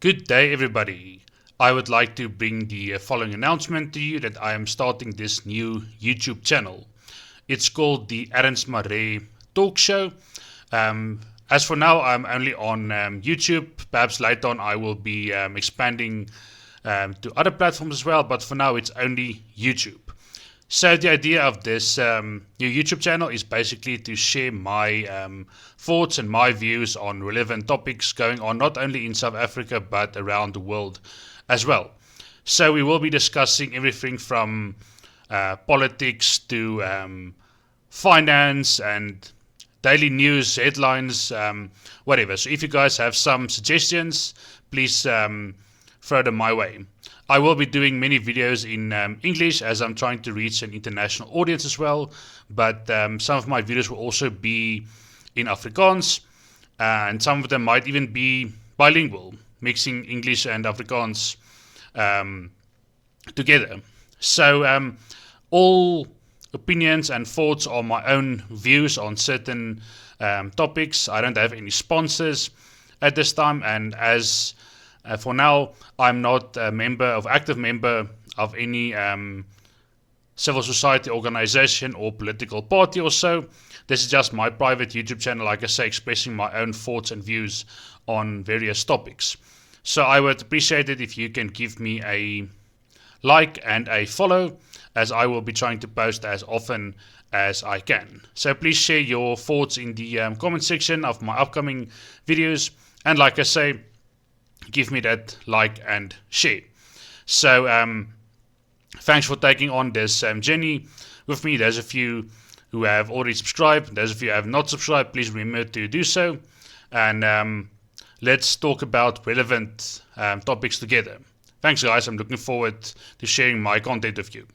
Good day, everybody. I would like to bring the following announcement to you that I am starting this new YouTube channel. It's called the Ernst Maree Talk Show. As for now, I'm only on YouTube. Perhaps later on, I will be expanding to other platforms as well, but for now, it's only YouTube. So the idea of this new YouTube channel is basically to share my thoughts and my views on relevant topics going on not only in South Africa but around the world as well. So we will be discussing everything from politics to finance and daily news, headlines, whatever. So if you guys have some suggestions, please throw them my way. I will be doing many videos in English as I'm trying to reach an international audience as well. But some of my videos will also be in Afrikaans, and some of them might even be bilingual, mixing English and Afrikaans together. So all opinions and thoughts are my own views on certain topics. I don't have any sponsors at this time, and as for now, I'm not a active member of any civil society organization or political party or so. This is just my private YouTube channel, like I say, expressing my own thoughts and views on various topics. So I would appreciate it if you can give me a like and a follow, as I will be trying to post as often as I can. So please share your thoughts in the comment section of my upcoming videos. And like I say, give me that like and share. So thanks for taking on this journey with me. Those of you who have already subscribed, those of you who have not subscribed, please remember to do so. And let's talk about relevant topics together. Thanks guys, I'm looking forward to sharing my content with you.